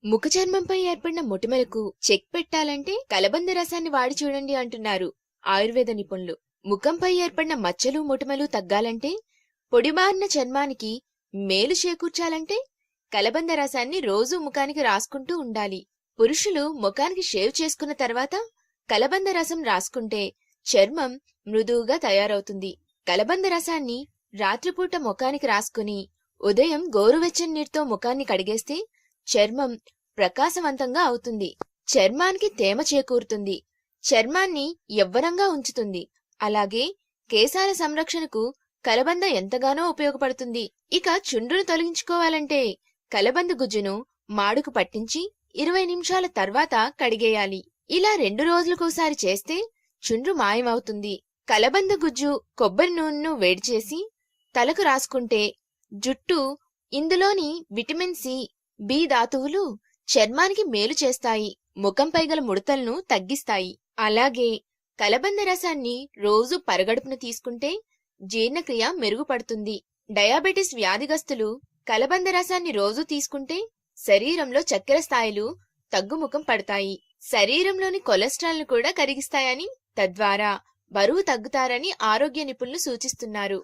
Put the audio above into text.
ముఖ చర్మంపై ఏర్పడిన మొటిమలకు చెక్ పెట్టాలంటే కలబంద రసాన్ని వాడి చూడండి అంటున్నారు ఆయుర్వేద నిపుణులు. ముఖంపై ఏర్పడిన మచ్చలు మొటిమలు తగ్గాలంటే, పొడిబారిన చర్మానికి మేలు చేకూర్చాలంటే కలబంద రసాన్ని రోజూ ముఖానికి రాసుకుంటూ ఉండాలి. పురుషులు ముఖానికి షేవ్ చేసుకున్న తర్వాత కలబంద రసం రాసుకుంటే చర్మం మృదువుగా తయారవుతుంది. కలబంద రసాన్ని రాత్రిపూట ముఖానికి రాసుకుని ఉదయం గోరువెచ్చని నీటితో ముఖాన్ని కడిగేస్తే చర్మం ప్రకాశవంతంగా అవుతుంది. చర్మానికి తేమ చేకూరుతుంది. చర్మాన్ని యవ్వనంగా ఉంచుతుంది. అలాగే కేశాల సంరక్షణకు కలబంద ఎంతగానో ఉపయోగపడుతుంది. ఇక చుండ్రును తొలగించుకోవాలంటే కలబంద గుజ్జును మాడుకు పట్టించి 20 నిమిషాల తర్వాత కడిగేయాలి. ఇలా 2 రోజులకోసారి చేస్తే చుండ్రు మాయమవుతుంది. కలబంద గుజ్జు కొబ్బరి నూనెను వేడిచేసి తలకు రాసుకుంటే జుట్టు, ఇందులోని విటమిన్ సి, బి ధాతువులు చర్మానికి మేలు చేస్తాయి. ముఖంపై గల ముడతలను తగ్గిస్తాయి. అలాగే కలబంద రసాన్ని రోజు పరగడుపున తీసుకుంటే జీర్ణక్రియ మెరుగుపడుతుంది. డయాబెటిస్ వ్యాధిగస్తులు కలబంద రసాన్ని రోజు తీసుకుంటే శరీరంలో చక్కెర స్థాయిలు తగ్గుముఖం పడతాయి. శరీరంలోని కొలెస్ట్రాల్ ను కూడా కరిగిస్తాయని, తద్వారా బరువు తగ్గుతారని ఆరోగ్య నిపుణులు సూచిస్తున్నారు.